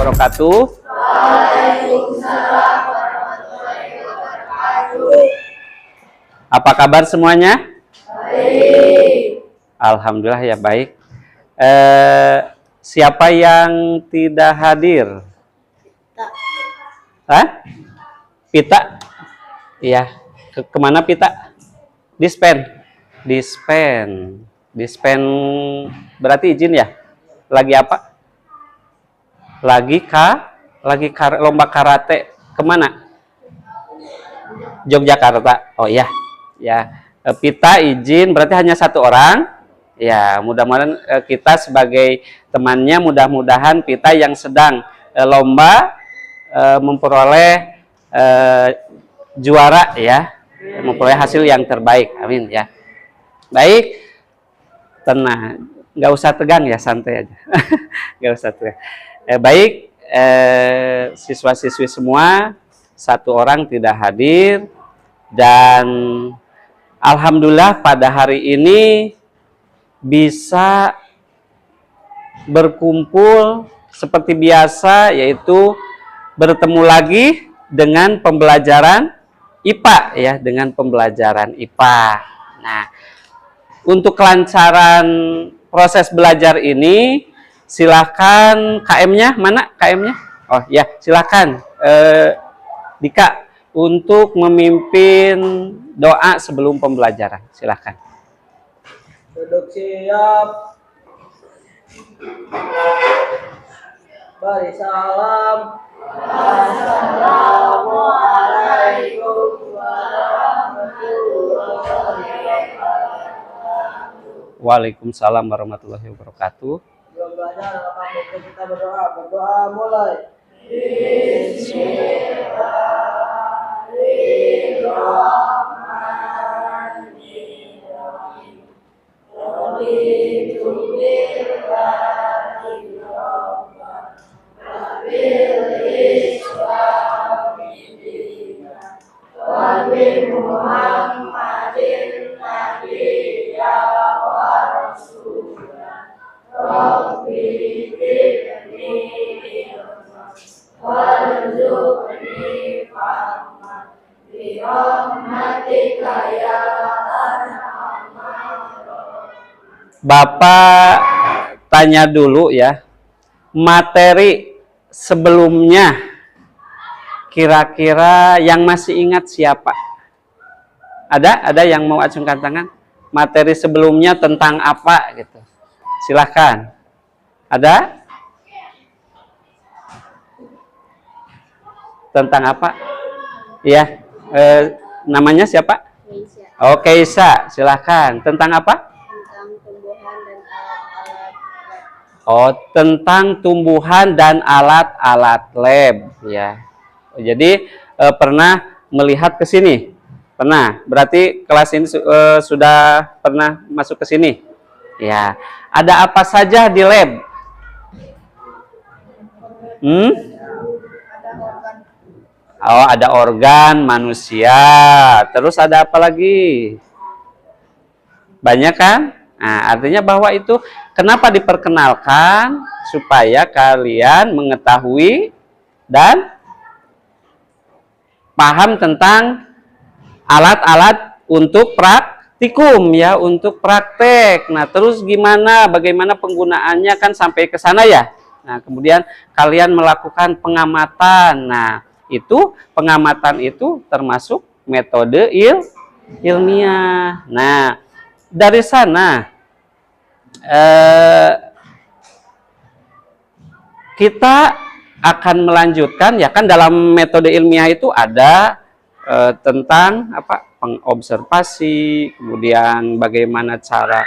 wabarakatuh. Waalaikumsalam warahmatullahi wabarakatuh. Apa kabar semuanya? Baik. Alhamdulillah ya baik. Siapa yang tidak hadir? Pita? Iya. Kemana Pita? Dispen. Dispen berarti izin ya? Lagi apa? Lagi lomba karate. Kemana? Yogyakarta. Oh iya. Ya. Pita izin berarti hanya satu orang. Ya, mudah-mudahan kita sebagai temannya, mudah-mudahan Pita yang sedang lomba memperoleh juara ya, memperoleh hasil yang terbaik. Amin ya. Baik, tenang, nggak usah tegang ya, santai aja. Nggak usah tegang. Baik, siswa-siswi semua, satu orang tidak hadir dan alhamdulillah pada hari ini bisa berkumpul seperti biasa, yaitu bertemu lagi dengan pembelajaran IPA ya, dengan pembelajaran IPA. Nah, untuk kelancaran proses belajar ini, silakan KM-nya, mana KM-nya? Oh ya, silakan Dika untuk memimpin doa sebelum pembelajaran. Silakan. Duduk siap. Beri salam. Assalamualaikum warahmatullahi wabarakatuh. Waalaikumsalam warahmatullahi wabarakatuh. Belum belajar, maka kita berdoa. Berdoa mulai. Bapak tanya dulu ya, materi sebelumnya kira-kira yang masih ingat siapa? Ada yang mau acungkan tangan? Materi sebelumnya tentang apa gitu? Silahkan. Ada? Tentang apa? Iya. Namanya siapa? Keisha. Oh, Keisha. Silahkan. Tentang apa? Oh, tentang tumbuhan dan alat-alat lab ya. Jadi pernah melihat ke sini? Pernah. Berarti kelas ini sudah pernah masuk ke sini? Ya. Ada apa saja di lab? Oh, ada organ manusia. Terus ada apa lagi? Banyak kan? Nah, artinya bahwa itu kenapa diperkenalkan? Supaya kalian mengetahui dan paham tentang alat-alat untuk praktikum ya, untuk praktek. Nah, terus bagaimana penggunaannya kan sampai ke sana ya. Nah, kemudian kalian melakukan pengamatan. Nah, itu pengamatan itu termasuk metode ilmiah. Nah, dari sana kita akan melanjutkan ya, kan dalam metode ilmiah itu ada tentang apa, pengobservasi, kemudian bagaimana cara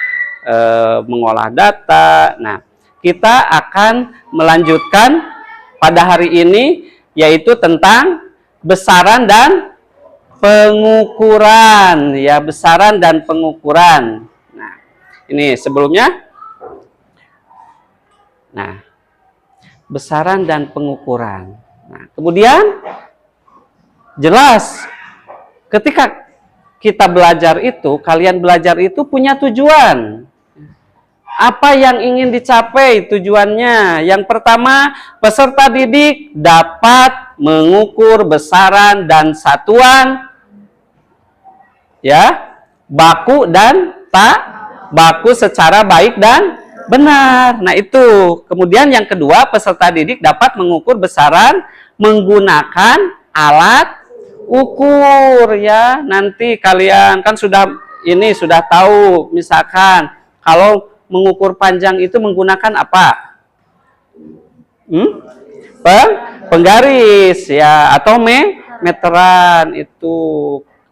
mengolah data. Nah, kita akan melanjutkan pada hari ini yaitu tentang besaran dan pengukuran ya, besaran dan pengukuran. Nah, ini sebelumnya. Nah, besaran dan pengukuran. Nah, kemudian jelas ketika kita belajar itu, kalian belajar itu punya tujuan. Apa yang ingin dicapai tujuannya? Yang pertama, peserta didik dapat mengukur besaran dan satuan ya, baku dan tak baku secara baik dan benar. Nah, itu. Kemudian yang kedua, peserta didik dapat mengukur besaran menggunakan alat ukur ya. Nanti kalian kan sudah tahu, misalkan kalau mengukur panjang itu menggunakan apa? Penggaris ya, atau meteran itu.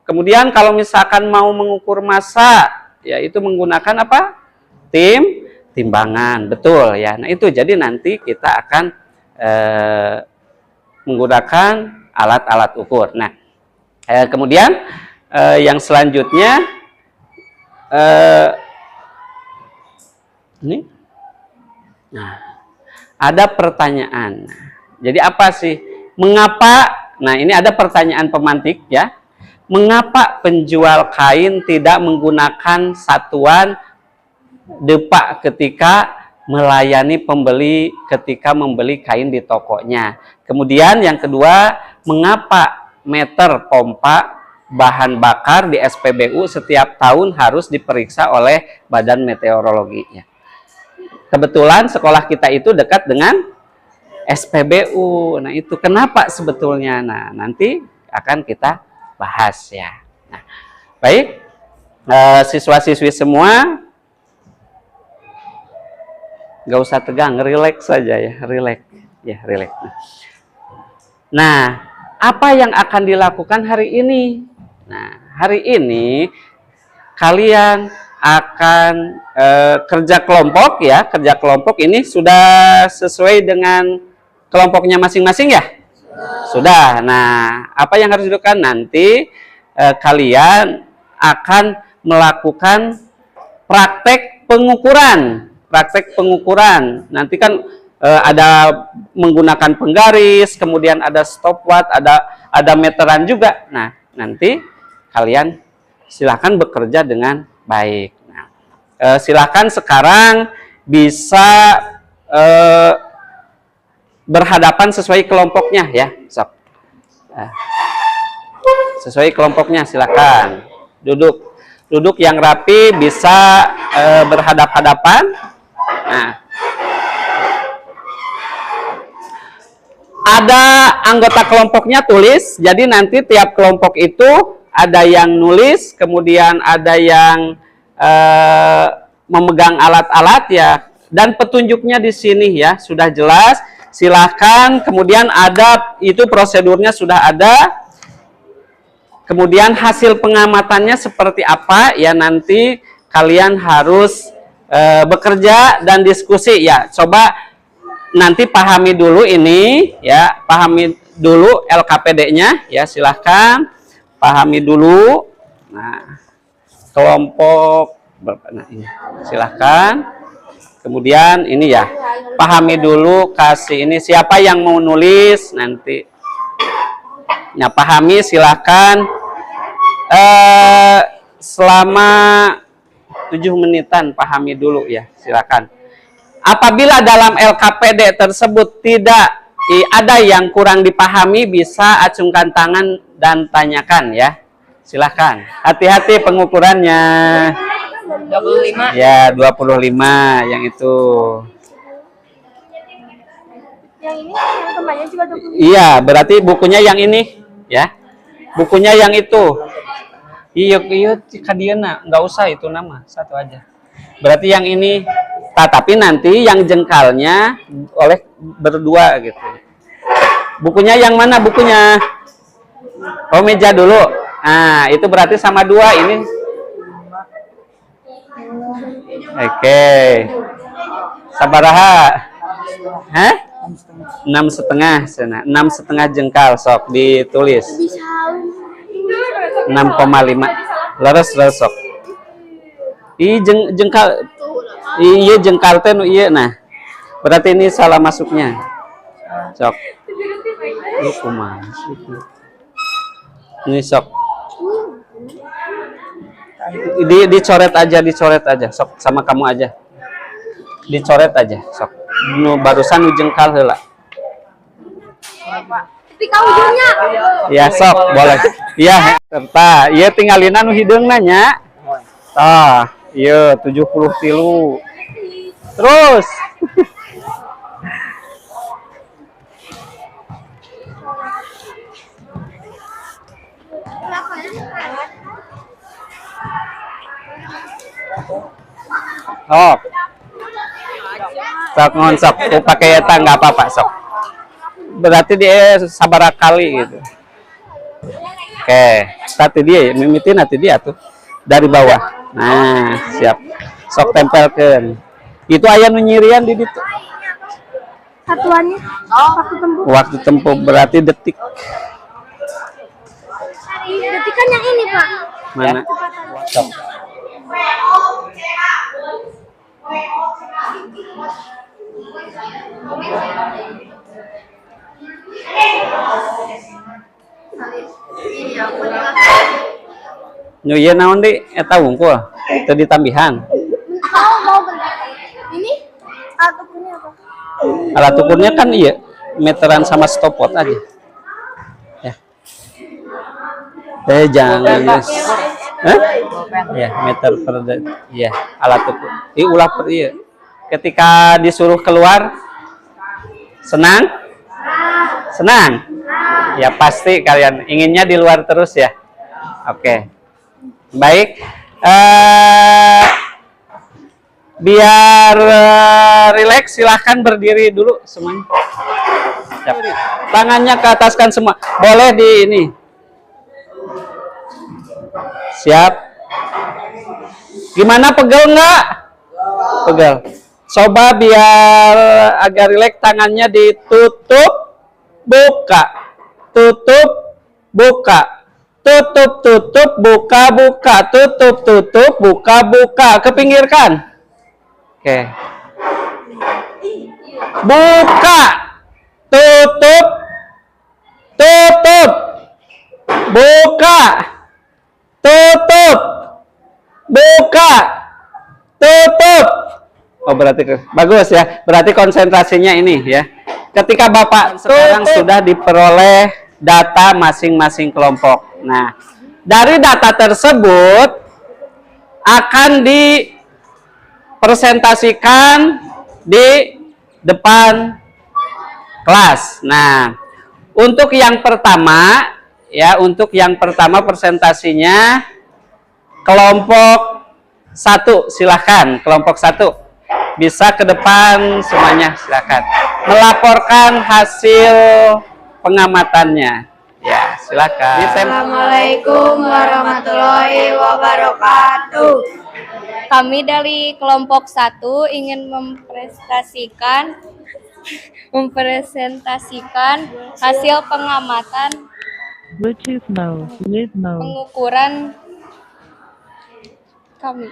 Kemudian kalau misalkan mau mengukur massa ya, itu menggunakan apa? Timbangan, betul ya. Nah, itu jadi nanti kita akan menggunakan alat-alat ukur. Nah, kemudian yang selanjutnya ini, nah, ada pertanyaan. Jadi apa sih? Mengapa? Nah, ini ada pertanyaan pemantik ya. Mengapa penjual kain tidak menggunakan satuan depak ketika melayani pembeli ketika membeli kain di tokonya? Kemudian yang kedua, mengapa meter pompa bahan bakar di SPBU setiap tahun harus diperiksa oleh Badan Meteorologi ya? Kebetulan sekolah kita itu dekat dengan SPBU. Nah, itu kenapa sebetulnya? Nah, nanti akan kita bahas ya. Nah, baik, siswa-siswi semua, nggak usah tegang, rileks saja ya, rileks ya, rileks. Nah, apa yang akan dilakukan hari ini? Nah, hari ini kalian akan kerja kelompok ya. Kerja kelompok ini sudah sesuai dengan kelompoknya masing-masing ya? Sudah. Nah, apa yang harus dilakukan nanti? Kalian akan melakukan praktek pengukuran. Praktek pengukuran. Nanti kan ada menggunakan penggaris, kemudian ada stopwatch, ada meteran juga. Nah, nanti kalian silakan bekerja dengan baik. Nah, silakan sekarang bisa berhadapan sesuai kelompoknya ya. Sok. Sesuai kelompoknya, silakan duduk yang rapi, bisa berhadap-hadapan. Nah, ada anggota kelompoknya tulis, jadi nanti tiap kelompok itu ada yang nulis, kemudian ada yang memegang alat-alat ya, dan petunjuknya di sini ya, sudah jelas. Silahkan, kemudian ada, itu prosedurnya sudah ada. Kemudian hasil pengamatannya seperti apa ya, nanti kalian harus bekerja dan diskusi ya. Coba nanti pahami dulu ini ya, pahami dulu LKPD-nya ya, silahkan pahami dulu. Nah, kelompok nah ini silahkan. Kemudian ini ya, pahami dulu, kasih ini siapa yang mau nulis nanti. Nah, pahami, silahkan selama 7 menitan pahami dulu ya, silakan. Apabila dalam LKPD tersebut tidak ada yang kurang dipahami, bisa acungkan tangan dan tanyakan ya. Silahkan. Hati-hati pengukurannya. 25. Ya, 25 yang itu. Yang ini yang kembalinya juga 25. Iya, berarti bukunya yang ini ya. Bukunya yang itu. Iya, kadiana, nggak usah itu nama, satu aja. Berarti yang ini, tapi nanti yang jengkalnya oleh berdua gitu. Bukunya yang mana bukunya? Oh, meja dulu. Nah, itu berarti sama 2 ini. Oke. Sabaraha? Hah? 6,5 sana. 6,5 jengkal, sok ditulis. 6,5. Leres sok. Jengkal. Iya jengkal teh iya. Nah, berarti ini salah masuknya. Sok. Ini kumaha. Ini sok. Dicoret aja, sok sama kamu aja. dicoret aja sok. Nu barusan nu jengkal heula. Tapi kau ujungnya. Ya sok boleh. Iya serta ieu tinggalina nu hideungna nya. Tah, ieu 73. Terus. Oh. Sok ngonsok, ku pakai eta nggak apa-apa sok. Berarti dia sabaraha kali gitu. Oke, tadi dia mimitin nanti dia tuh dari bawah. Nah, siap. Sok tempelkeun. Itu aya nu nyirian di ditu. Satuannya waktu tempuh. Waktu tempuh berarti detik. Berarti kan yang ini, Pak. Mana? Sok. Nu ieu naon di eta wungkul? Teu ditambihan. Mau bentar. Ini atau ini apa? Alat ukurnya kan iya meteran sama stopwatch aja. Ya. Jangan guys. Ya, meter per ya, alat ukur. Ulah per iya. Ketika disuruh keluar senang? Senang? Ya pasti kalian inginnya di luar terus ya. Oke. Baik. Biar rileks silahkan berdiri dulu semuanya. Siap. Tangannya ke ataskan semua. Boleh di ini. Siap. Gimana, pegel nggak? Pegel. Coba biar agak rileks tangannya ditutup, buka, tutup, buka, tutup, tutup, buka, buka, tutup, tutup, buka, buka. Kepinggirkan. Oke. Buka, tutup, tutup, buka, tutup, buka, tutup. Oh berarti bagus ya. Berarti konsentrasinya ini ya. Ketika Bapak sekarang sudah diperoleh data masing-masing kelompok. Nah, dari data tersebut akan dipresentasikan di depan kelas. Nah, untuk yang pertama ya, untuk yang pertama presentasinya kelompok 1, silahkan kelompok 1 bisa ke depan semuanya, silahkan melaporkan hasil pengamatannya. Ya, silakan. Assalamualaikum warahmatullahi wabarakatuh. Kami dari kelompok 1 ingin mempresentasikan hasil pengamatan Bluetooth mode, with mode. pengukuran kami.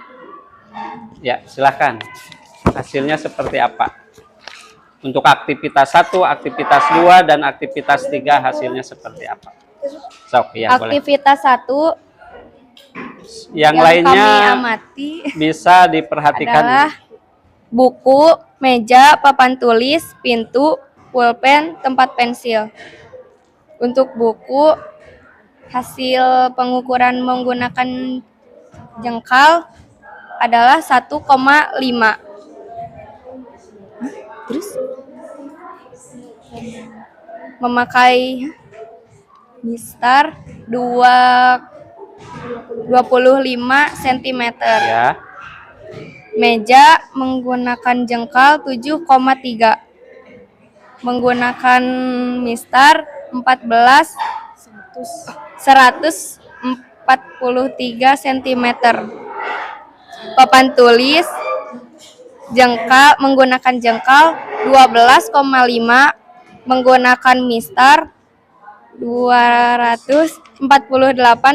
Ya, silahkan. Hasilnya seperti apa? Untuk aktivitas 1, aktivitas 2, dan aktivitas 3 hasilnya seperti apa? Sok, ya boleh. Aktivitas 1 Yang yang lainnya kami amati bisa diperhatikan. adalah buku, meja, papan tulis, pintu, pulpen, tempat pensil. Untuk buku, hasil pengukuran menggunakan jengkal adalah 1,5. Terus memakai mistar 25 cm. Ya. Meja menggunakan jengkal 7,3. Menggunakan mistar 143 cm. Papan tulis menggunakan jengkal 12,5, menggunakan mistar 248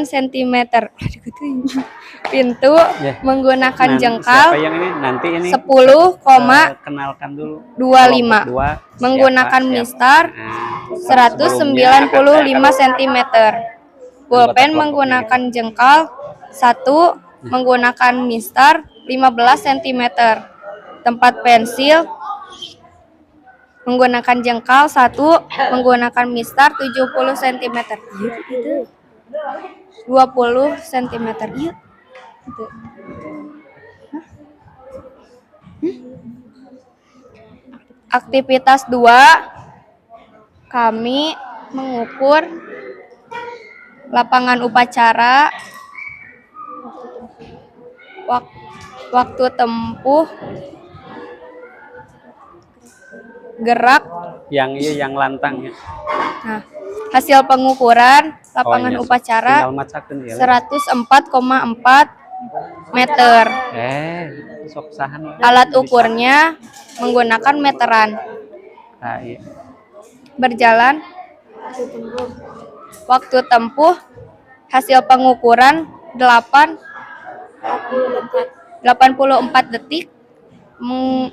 cm. Pintu Ya. menggunakan Nah, jengkal siapa yang ini? Nanti ini 10,25, kenalkan dulu. menggunakan Siapa? mistar Nah, 195 cm. Pulpen menggunakan jengkal 1, menggunakan mistar 15 cm. tempat pensil, menggunakan jengkal 1, menggunakan mistar 70 cm. 20 cm. Iya. Gitu. Aktivitas 2, kami mengukur lapangan upacara, waktu tempuh, gerak. Yang lantang ya. Nah, hasil pengukuran lapangan upacara tinggal macakeun ya. 104,4 meter. Sok sahan. Alat ukurnya menggunakan meteran. Nah, iya. Berjalan waktu tempuh hasil pengukuran 84 detik.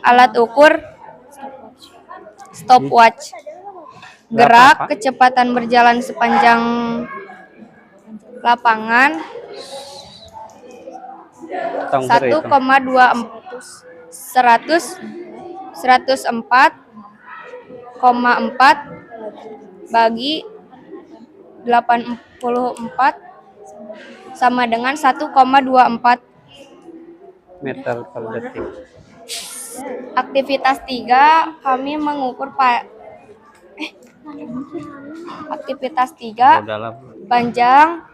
Alat ukur stopwatch. Gerak kecepatan berjalan sepanjang lapangan 104,4 bagi 84 sama dengan 1,24 meter per detik. Aktivitas 3, kami mengukur aktivitas 3, panjang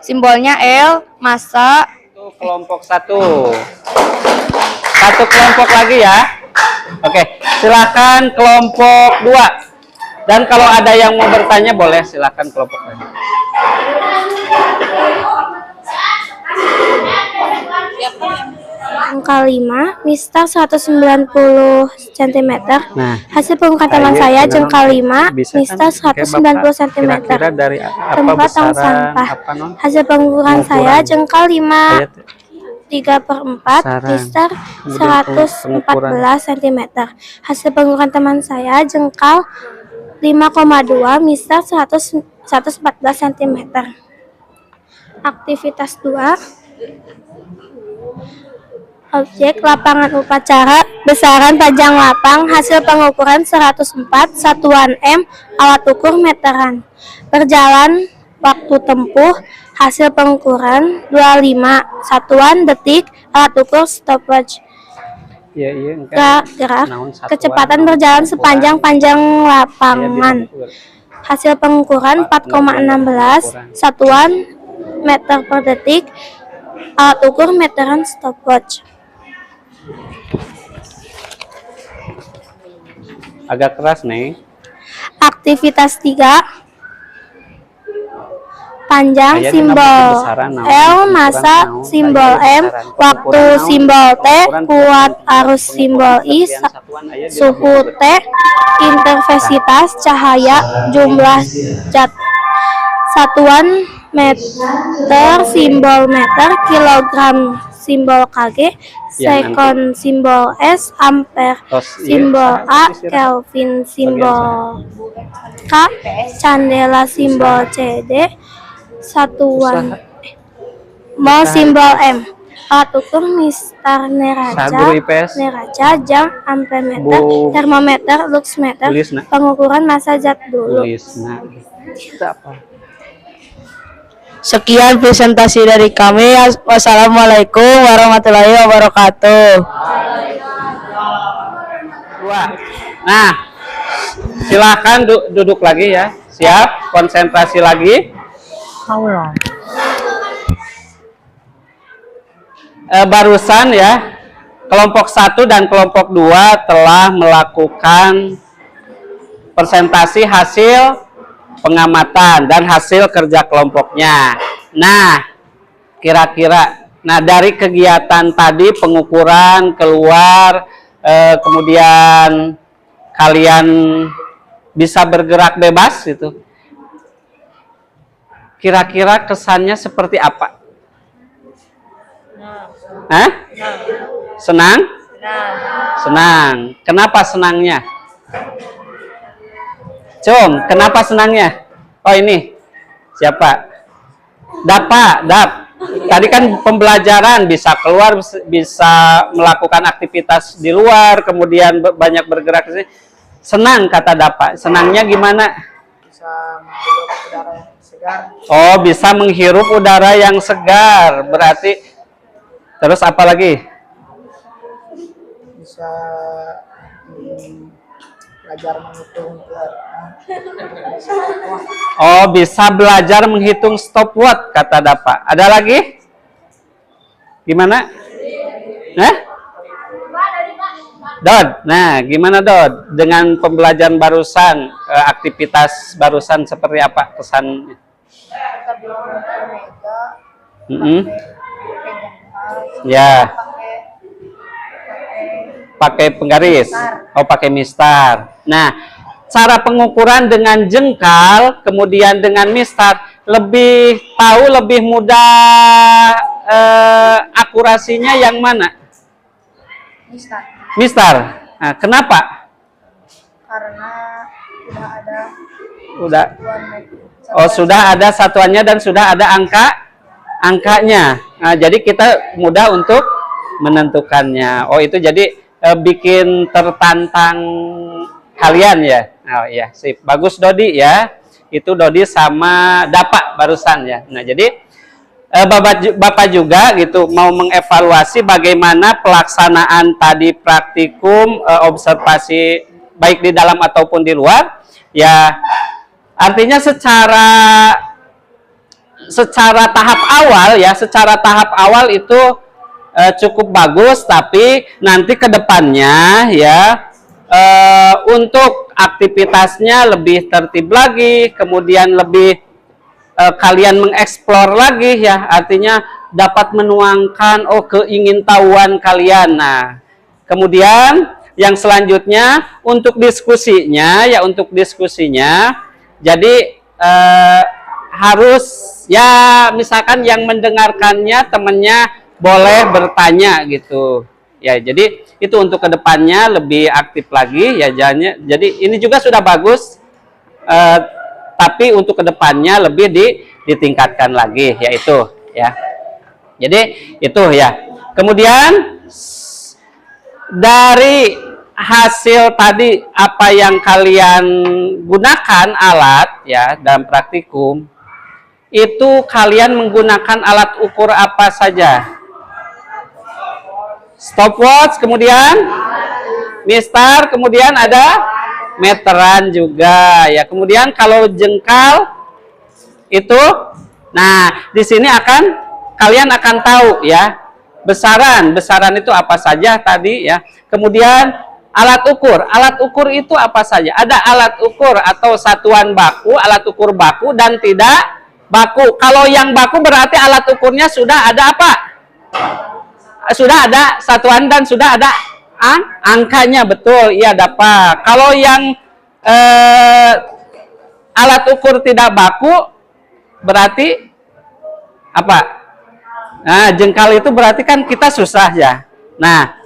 simbolnya L, massa. Kelompok 1. Satu kelompok lagi ya. Oke, silakan kelompok 2. Dan kalau ada yang mau bertanya boleh silakan kelompok lain. Angka 5, mistar 190 cm. Nah, Hasil pengukuran teman saya jengkal 5, mistar 190 cm. Kira-kira dari apa Tempat tong besaran sampah. apa non? Hasil pengukuran saya jengkal 5, Ayat 3/4, mistar 114 cm. Hasil pengukuran teman saya jengkal 5,2, mistar 114 cm. Aktivitas 2, objek lapangan upacara, besaran panjang lapang, hasil pengukuran 104, satuan M, alat ukur meteran. Berjalan waktu tempuh, hasil pengukuran 25, satuan detik, alat ukur stopwatch. Iya, Gerak, kecepatan berjalan sepanjang lapangan. Hasil pengukuran 4,16, satuan meter per detik, alat ukur meteran stopwatch. Agak keras nih. Aktivitas 3, panjang simbol L, massa simbol M, waktu simbol T, kuat arus simbol I, suhu T, intensitas cahaya, jumlah zat. Satuan meter simbol meter, kilogram simbol Kg, sekon simbol S, ampere simbol A, Kelvin simbol K, candela simbol CD, satuan mol simbol M. Alat ukur mistar neraca, jam, ampermeter, termometer, luxmeter. Pengukuran massa zat dulu. Sekian presentasi dari kami. Wassalamualaikum warahmatullahi wabarakatuh. Nah, silakan duduk lagi ya. Siap, konsentrasi lagi. Barusan ya, kelompok 1 dan kelompok 2 telah melakukan presentasi hasil pengamatan dan hasil kerja kelompoknya. Nah, kira-kira dari kegiatan tadi pengukuran keluar, kemudian kalian bisa bergerak bebas itu. Kira-kira kesannya seperti apa? Hah? Senang? Senang. Kenapa senangnya? Kenapa senangnya? Oh ini siapa? Dap. Tadi kan pembelajaran, bisa keluar, bisa melakukan aktivitas di luar, kemudian banyak bergerak. Senang kata Dapa. Senangnya gimana? Bisa menghirup udara yang segar. Oh, bisa menghirup udara yang segar. Berarti terus apa lagi? Bisa belajar menghitung. Oh, bisa belajar menghitung stopwatch kata Dapa. Ada lagi? Gimana? Dod, nah gimana Dod? Dengan pembelajaran barusan, aktivitas barusan seperti apa kesannya? Ya, pakai penggaris. Oh, pakai mistar. Nah, cara pengukuran dengan jengkal, kemudian dengan mistar, lebih tahu, lebih mudah akurasinya yang mana? Mistar. Nah, kenapa? Karena sudah ada satuannya dan sudah ada angkanya. Nah, jadi kita mudah untuk menentukannya. Oh, itu jadi bikin tertantang kalian ya. Oh iya, sip. Bagus Dodi ya. Itu Dodi sama Dapa barusan ya. Nah, jadi Bapak juga gitu mau mengevaluasi bagaimana pelaksanaan tadi praktikum observasi baik di dalam ataupun di luar. Ya, artinya secara tahap awal itu cukup bagus, tapi nanti ke depannya ya untuk aktivitasnya lebih tertib lagi, kemudian lebih kalian mengeksplor lagi ya, artinya dapat menuangkan keingintahuan kalian. Nah, kemudian yang selanjutnya untuk diskusinya jadi harus ya misalkan yang mendengarkannya temennya boleh bertanya gitu ya. Jadi itu untuk kedepannya lebih aktif lagi ya. Jadi ini juga sudah bagus, tapi untuk kedepannya lebih ditingkatkan lagi yaitu ya. Jadi itu ya. Kemudian dari hasil tadi apa yang kalian gunakan alat ya dalam praktikum, itu kalian menggunakan alat ukur apa saja? Stopwatch, kemudian mistar, kemudian ada meteran juga ya. Kemudian kalau jengkal itu, nah di sini kalian akan tahu ya besaran itu apa saja tadi ya. Kemudian alat ukur itu apa saja? Ada alat ukur atau satuan baku, alat ukur baku dan tidak baku. Kalau yang baku berarti alat ukurnya sudah ada apa? Sudah ada satuan dan sudah ada angkanya, betul, iya dapat. Kalau yang alat ukur tidak baku berarti apa? Nah, jengkal itu berarti kan kita susah ya. Nah,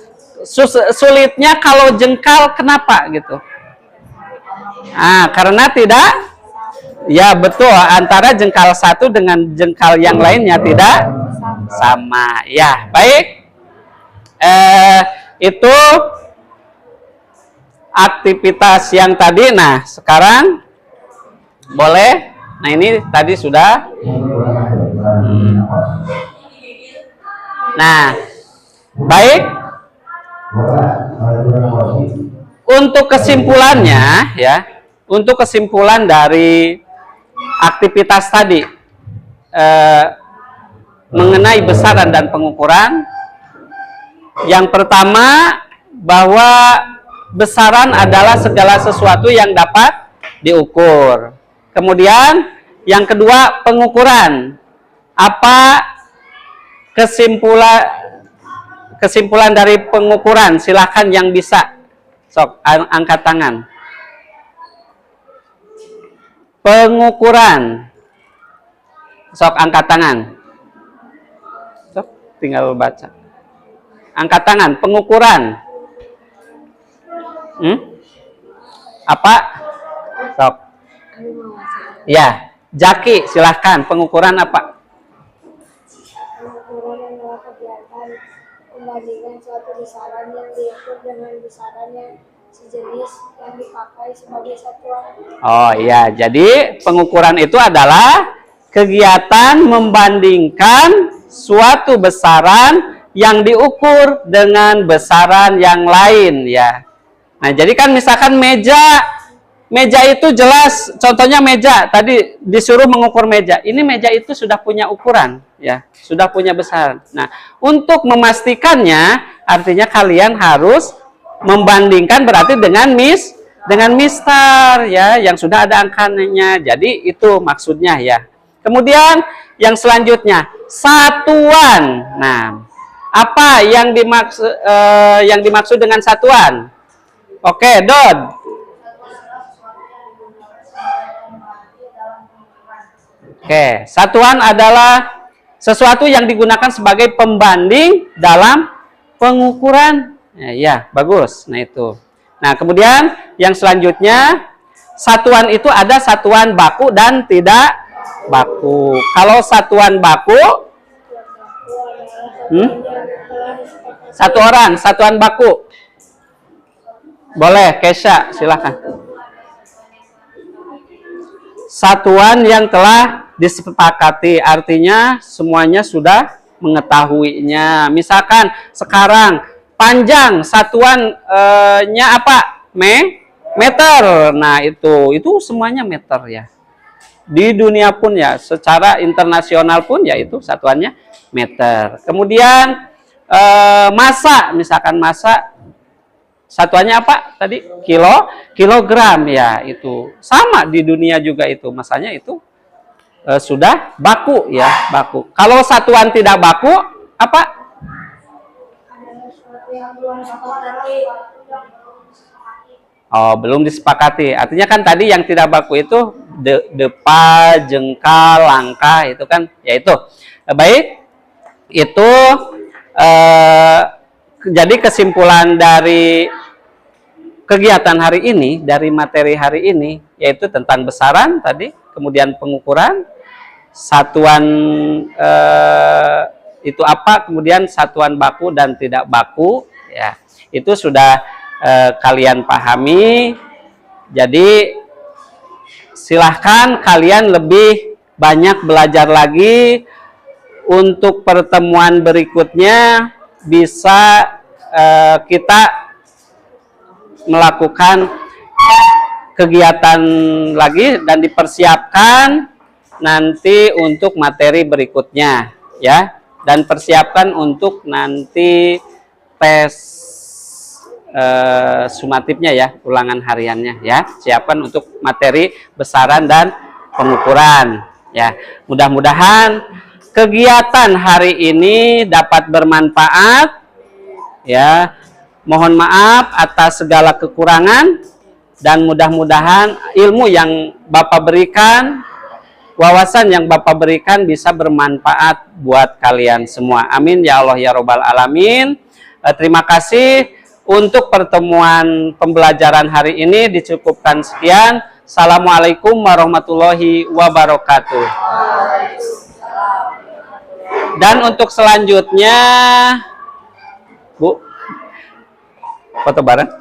sulitnya kalau jengkal kenapa gitu? Nah, karena tidak, ya betul, antara jengkal satu dengan jengkal yang lainnya tidak sama. Ya, baik. Itu aktivitas yang tadi. Nah, sekarang boleh. Nah, ini tadi sudah. Nah, baik. Untuk kesimpulannya ya, untuk kesimpulan dari aktivitas tadi mengenai besaran dan pengukuran, yang pertama bahwa besaran adalah segala sesuatu yang dapat diukur. Kemudian yang kedua pengukuran. Apa kesimpulan dari pengukuran? Silahkan yang bisa. Sok, angkat tangan. Pengukuran. Sok, angkat tangan. Sok, tinggal baca. Angkat tangan, pengukuran. Apa? Sok. Ya, Jaki, silahkan. Pengukuran apa? membandingkan suatu besaran yang diukur dengan besaran yang sejenis yang dipakai sebagai satuan. Oh iya, jadi pengukuran itu adalah kegiatan membandingkan suatu besaran yang diukur dengan besaran yang lain ya. Nah, jadi kan misalkan meja itu jelas, contohnya meja, tadi disuruh mengukur meja. Ini meja itu sudah punya ukuran ya, sudah punya besaran. Nah, untuk memastikannya artinya kalian harus membandingkan berarti dengan mister ya, yang sudah ada angkanya. Jadi itu maksudnya ya. Kemudian yang selanjutnya satuan. Nah, apa yang dimaksud dengan satuan? Oke, Dod. Oke, satuan adalah sesuatu yang digunakan sebagai pembanding dalam pengukuran. Ya, bagus. Nah, itu. Nah, kemudian yang selanjutnya satuan itu ada satuan baku dan tidak baku. Kalau satuan baku satu orang, satuan baku. Boleh, Kesha, silakan. Satuan yang telah disepakati, artinya semuanya sudah mengetahuinya. Misalkan sekarang panjang satuannya apa? Meter. Nah, itu semuanya meter ya. Di dunia pun ya, secara internasional pun ya itu satuannya meter. Kemudian massa, misalkan massa satuannya apa tadi? Kilogram ya, itu sama di dunia juga itu, masanya itu sudah baku ya, baku. Kalau satuan tidak baku apa? Oh, belum disepakati. Artinya kan tadi yang tidak baku itu depa, jengkal, langkah itu kan, yaitu baik. Itu jadi kesimpulan dari kegiatan hari ini, dari materi hari ini, yaitu tentang besaran tadi, kemudian pengukuran, satuan itu apa, kemudian satuan baku dan tidak baku, ya itu sudah kalian pahami. Jadi silahkan kalian lebih banyak belajar lagi. Untuk pertemuan berikutnya bisa kita melakukan kegiatan lagi dan dipersiapkan nanti untuk materi berikutnya ya, dan persiapkan untuk nanti tes sumatifnya ya, ulangan hariannya ya. Siapkan untuk materi besaran dan pengukuran ya. Mudah-mudahan kegiatan hari ini dapat bermanfaat ya. Mohon maaf atas segala kekurangan dan mudah-mudahan ilmu yang Bapak berikan, wawasan yang Bapak berikan bisa bermanfaat buat kalian semua. Amin ya Allah ya Robbal Alamin. Terima kasih. Untuk pertemuan pembelajaran hari ini dicukupkan sekian. Assalamualaikum warahmatullahi wabarakatuh. Dan untuk selanjutnya, Bu, foto bareng.